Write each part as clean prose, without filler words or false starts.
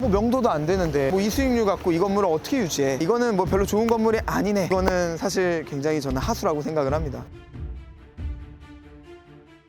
뭐 명도도 안 되는데 뭐 이 수익률 갖고 이 건물을 어떻게 유지해? 이거는 뭐 별로 좋은 건물이 아니네. 이거는 사실 굉장히 저는 하수라고 생각을 합니다.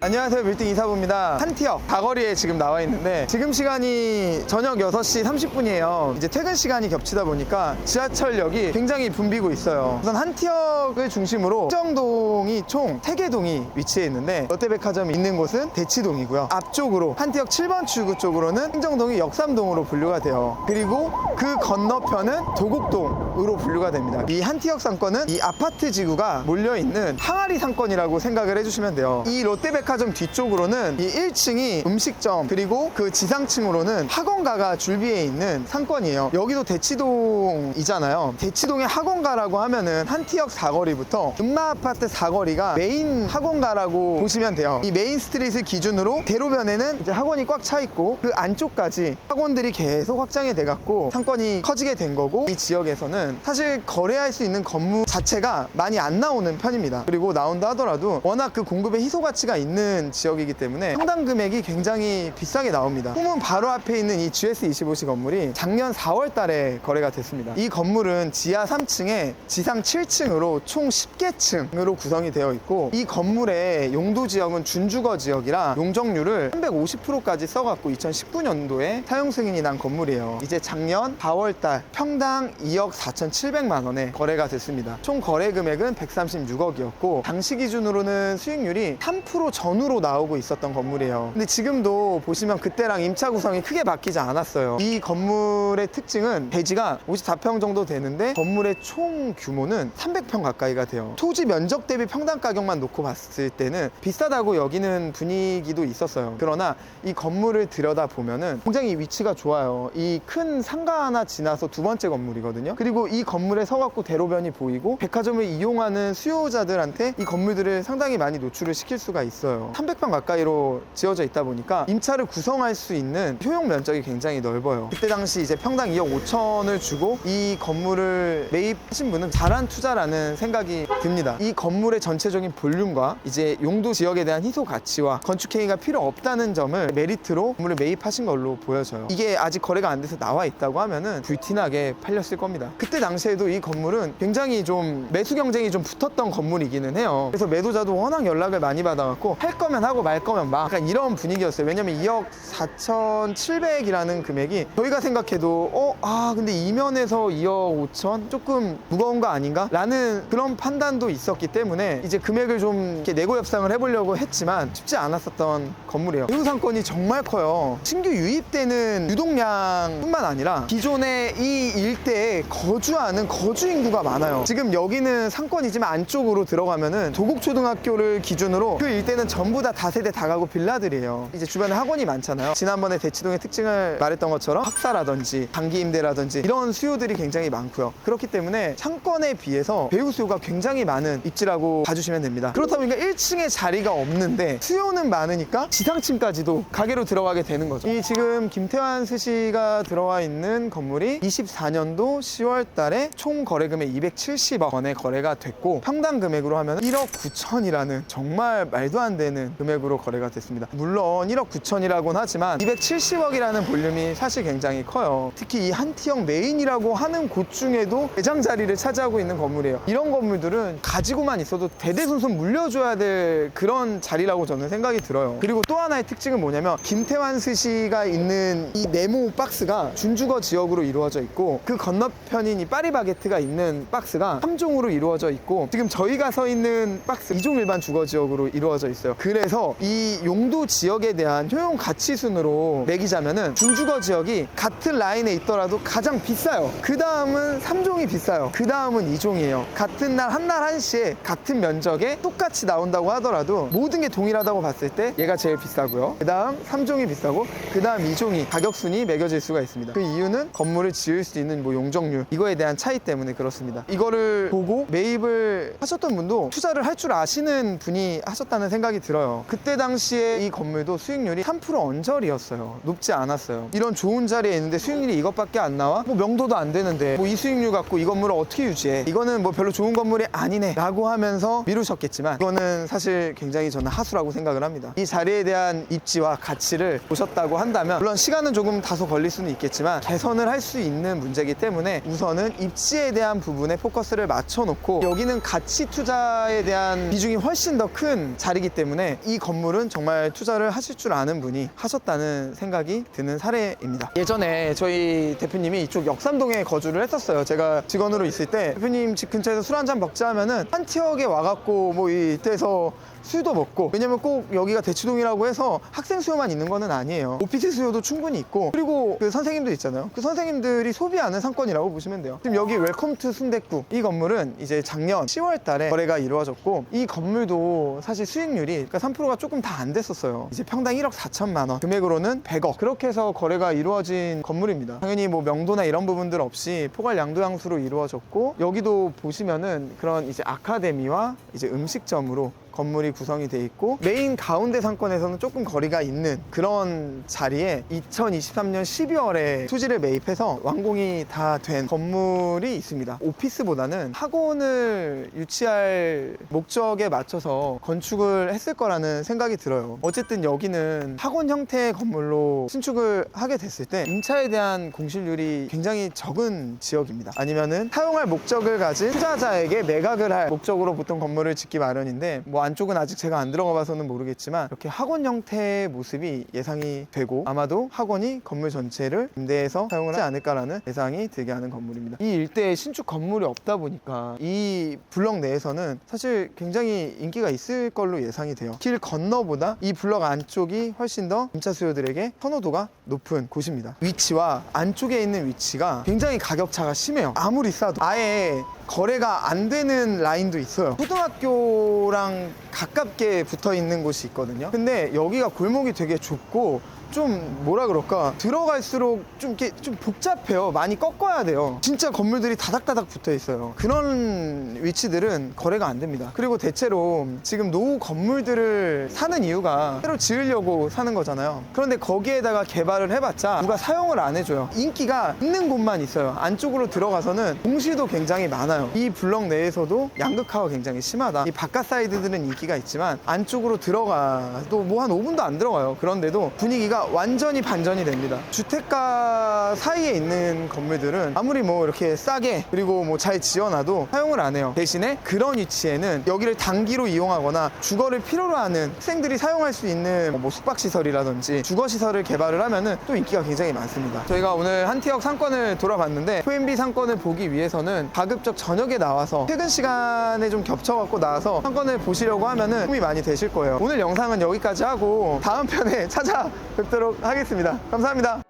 안녕하세요, 빌딩 이사부입니다. 한티역 다거리에 지금 나와 있는데 지금 시간이 저녁 6시 30분이에요 이제 퇴근 시간이 겹치다 보니까 지하철역이 굉장히 붐비고 있어요. 우선 한티역을 중심으로 행정동이 총 3개 동이 위치해 있는데 롯데백화점이 있는 곳은 대치동이고요. 앞쪽으로 한티역 7번 출구 쪽으로는 행정동이 역삼동으로 분류가 돼요. 그리고 그 건너편은 도곡동으로 분류가 됩니다. 이 한티역 상권은 이 아파트 지구가 몰려있는 항아리 상권이라고 생각을 해주시면 돼요. 이 롯데백화점 뒤쪽으로는 이 1층이 음식점, 그리고 그 지상층으로는 학원가가 줄비해 있는 상권이에요. 여기도 대치동이잖아요. 대치동의 학원가라고 하면은 한티역 사거리부터 음마아파트 사거리가 메인 학원가라고 보시면 돼요. 이 메인 스트릿을 기준으로 대로변에는 이제 학원이 꽉 차 있고 그 안쪽까지 학원들이 계속 확장이 돼 갖고 상권이 커지게 된 거고, 이 지역에서는 사실 거래할 수 있는 건물 자체가 많이 안 나오는 편입니다. 그리고 나온다 하더라도 워낙 그 공급의 희소 가치가 있는 지역이기 때문에 평당 금액이 굉장히 비싸게 나옵니다. 후문 바로 앞에 있는 이 GS25시 건물이 작년 4월 달에 거래가 됐습니다. 이 건물은 지하 3층에 지상 7층으로 총 10개 층으로 구성이 되어 있고, 이 건물의 용도 지역은 준주거 지역이라 용적률을 350%까지 써갖고 2019년도에 사용 승인이 난 건물이에요. 이제 작년 4월 달 평당 2억 4,700만 원에 거래가 됐습니다. 총 거래 금액은 136억이었고 당시 기준으로는 수익률이 3% 전후로 나오고 있었던 건물이에요. 근데 지금도 보시면 그때랑 임차 구성이 크게 바뀌지 않았어요. 이 건물의 특징은 대지가 54평 정도 되는데 건물의 총 규모는 300평 가까이가 돼요. 토지 면적 대비 평당 가격만 놓고 봤을 때는 비싸다고 여기는 분위기도 있었어요. 그러나 이 건물을 들여다보면은 굉장히 위치가 좋아요. 이 큰 상가 하나 지나서 두 번째 건물이거든요. 그리고 이 건물에 서갖고 대로변이 보이고 백화점을 이용하는 수요자들한테 이 건물들을 상당히 많이 노출을 시킬 수가 있어요. 300평 가까이로 지어져 있다 보니까 임차를 구성할 수 있는 효용 면적이 굉장히 넓어요. 그때 당시 이제 평당 2억 5천을 주고 이 건물을 매입하신 분은 잘한 투자라는 생각이 듭니다. 이 건물의 전체적인 볼륨과 이제 용도 지역에 대한 희소 가치와 건축행위가 필요 없다는 점을 메리트로 건물을 매입하신 걸로 보여져요. 이게 아직 거래가 안 돼서 나와 있다고 하면은 불티나게 팔렸을 겁니다. 그때 당시에도 이 건물은 굉장히 좀 매수 경쟁이 좀 붙었던 건물이기는 해요. 그래서 매도자도 워낙 연락을 많이 받아갖고 할 거면 하고 말 거면 막 약간 이런 분위기였어요. 왜냐면 2억 4,700이라는 금액이 저희가 생각해도 근데 이면에서 2억 5천 조금 무거운 거 아닌가? 라는 그런 판단도 있었기 때문에 이제 금액을 좀 이렇게 내고 협상을 해보려고 했지만 쉽지 않았었던 건물이에요. 배후 상권이 정말 커요. 신규 유입되는 유동량뿐만 아니라 기존에 이 일대에 거주하는 거주 인구가 많아요. 지금 여기는 상권이지만 안쪽으로 들어가면은 도곡초등학교를 기준으로 그 일대는 전부 다 다세대 다가구 빌라들이에요. 이제 주변에 학원이 많잖아요. 지난번에 대치동의 특징을 말했던 것처럼 학사라든지 단기 임대라든지 이런 수요들이 굉장히 많고요. 그렇기 때문에 상권에 비해서 배우 수요가 굉장히 많은 입지라고 봐주시면 됩니다. 그렇다 보니까 1층에 자리가 없는데 수요는 많으니까 지상층까지도 가게로 들어가게 되는 거죠. 이 지금 김태환 스시가 들어와 있는 건물이 24년도 10월 달에 총 거래금액 270억 원에 거래가 됐고 평당 금액으로 하면 1억 9천이라는 정말 말도 안 되는 금액으로 거래가 됐습니다. 물론 1억 9천이라고는 하지만 270억이라는 볼륨이 사실 굉장히 커요. 특히 이 한티역 메인이라고 하는 곳 중에도 대장 자리를 차지하고 있는 건물이에요. 이런 건물들은 가지고만 있어도 대대손손 물려줘야 될 그런 자리라고 저는 생각이 들어요. 그리고 또 하나의 특징은 뭐냐면 김태환 스시가 있는 이 네모 박스가 준주거 지역으로 이루어져 있고 그 건너편인 이 파리바게트가 있는 박스가 3종으로 이루어져 있고 지금 저희가 서 있는 박스 2종 일반 주거 지역으로 이루어져 있어요. 그래서 이 용도 지역에 대한 효용 가치 순으로 매기자면은 준주거 지역이 같은 라인에 있더라도 가장 비싸요. 그 다음은 3종이 비싸요. 그 다음은 2종이에요. 같은 날 한날 한시에 같은 면적에 똑같이 나온다고 하더라도 모든 게 동일하다고 봤을 때 얘가 제일 비싸고요. 그 다음 3종이 비싸고 그 다음 2종이 가격순이 매겨질 수가 있습니다. 그 이유는 건물을 지을 수 있는 뭐 용적률 이거에 대한 차이 때문에 그렇습니다. 이거를 보고 매입을 하셨던 분도 투자를 할 줄 아시는 분이 하셨다는 생각이 생각이 들어요. 그때 당시에 이 건물도 수익률이 3% 언저리였어요. 높지 않았어요. 이런 좋은 자리에 있는데 수익률이 이것밖에 안 나와? 뭐 명도도 안 되는데 뭐 이 수익률 갖고 이 건물을 어떻게 유지해? 이거는 뭐 별로 좋은 건물이 아니네 라고 하면서 미루셨겠지만 이거는 사실 굉장히 저는 하수라고 생각을 합니다. 이 자리에 대한 입지와 가치를 보셨다고 한다면 물론 시간은 조금 다소 걸릴 수는 있겠지만 개선을 할 수 있는 문제이기 때문에 우선은 입지에 대한 부분에 포커스를 맞춰놓고 여기는 가치 투자에 대한 비중이 훨씬 더 큰 자리이기 때문에 이 건물은 정말 투자를 하실 줄 아는 분이 하셨다는 생각이 드는 사례입니다. 예전에 저희 대표님이 이쪽 역삼동에 거주를 했었어요. 제가 직원으로 있을 때 대표님 집 근처에서 술 한잔 먹자 하면은 한티역에 와갖고 뭐 이때에서 술도 먹고, 왜냐면 꼭 여기가 대치동이라고 해서 학생 수요만 있는 거는 아니에요. 오피스 수요도 충분히 있고, 그리고 그 선생님들 있잖아요. 그 선생님들이 소비하는 상권이라고 보시면 돼요. 지금 여기 웰컴 투 순댓국, 이 건물은 이제 작년 10월 달에 거래가 이루어졌고, 이 건물도 사실 수익률이 그러니까 3%가 조금 다 안 됐었어요. 이제 평당 1억 4천만 원, 금액으로는 100억, 그렇게 해서 거래가 이루어진 건물입니다. 당연히 뭐 명도나 이런 부분들 없이 포괄 양도양수로 이루어졌고, 여기도 보시면은 그런 이제 아카데미와 이제 음식점으로 건물이 구성이 돼 있고, 메인 가운데 상권에서는 조금 거리가 있는 그런 자리에 2023년 12월에 토지를 매입해서 완공이 다 된 건물이 있습니다. 오피스보다는 학원을 유치할 목적에 맞춰서 건축을 했을 거라는 생각이 들어요. 어쨌든 여기는 학원 형태의 건물로 신축을 하게 됐을 때 임차에 대한 공실률이 굉장히 적은 지역입니다. 아니면은 사용할 목적을 가진 투자자에게 매각을 할 목적으로 보통 건물을 짓기 마련인데, 뭐 안쪽은 아직 제가 안 들어가 봐서는 모르겠지만 이렇게 학원 형태의 모습이 예상이 되고, 아마도 학원이 건물 전체를 임대해서 사용을 하지 않을까라는 예상이 들게 하는 건물입니다. 이 일대에 신축 건물이 없다 보니까 이 블럭 내에서는 사실 굉장히 인기가 있을 걸로 예상이 돼요. 길 건너보다 이 블럭 안쪽이 훨씬 더 임차 수요들에게 선호도가 높은 곳입니다. 위치와 안쪽에 있는 위치가 굉장히 가격차가 심해요. 아무리 싸도 아예 거래가 안 되는 라인도 있어요. 초등학교랑 가깝게 붙어 있는 곳이 있거든요. 근데 여기가 골목이 되게 좁고 좀 뭐라 그럴까, 들어갈수록 좀 이렇게 좀 복잡해요. 많이 꺾어야 돼요. 진짜 건물들이 다닥다닥 붙어 있어요. 그런 위치들은 거래가 안 됩니다. 그리고 대체로 지금 노후 건물들을 사는 이유가 새로 지으려고 사는 거잖아요. 그런데 거기에다가 개발을 해봤자 누가 사용을 안 해줘요. 인기가 있는 곳만 있어요. 안쪽으로 들어가서는 공실도 굉장히 많아요. 이 블럭 내에서도 양극화가 굉장히 심하다. 이 바깥 사이드들은 인기가 있지만 안쪽으로 들어가도 뭐 한 5분도 안 들어가요. 그런데도 분위기가 완전히 반전이 됩니다. 주택가 사이에 있는 건물들은 아무리 뭐 이렇게 싸게 그리고 뭐 잘 지어놔도 사용을 안 해요. 대신에 그런 위치에는 여기를 단기로 이용하거나 주거를 필요로 하는 학생들이 사용할 수 있는 뭐 숙박시설이라든지 주거시설을 개발을 하면은 또 인기가 굉장히 많습니다. 저희가 오늘 한티역 상권을 돌아봤는데, F&B 상권을 보기 위해서는 가급적 저녁에 나와서 퇴근 시간에 좀 겹쳐갖고 나와서 상권을 보시려고 하면은 도움이 많이 되실 거예요. 오늘 영상은 여기까지 하고 다음 편에 찾아뵙도록 하겠습니다. 감사합니다.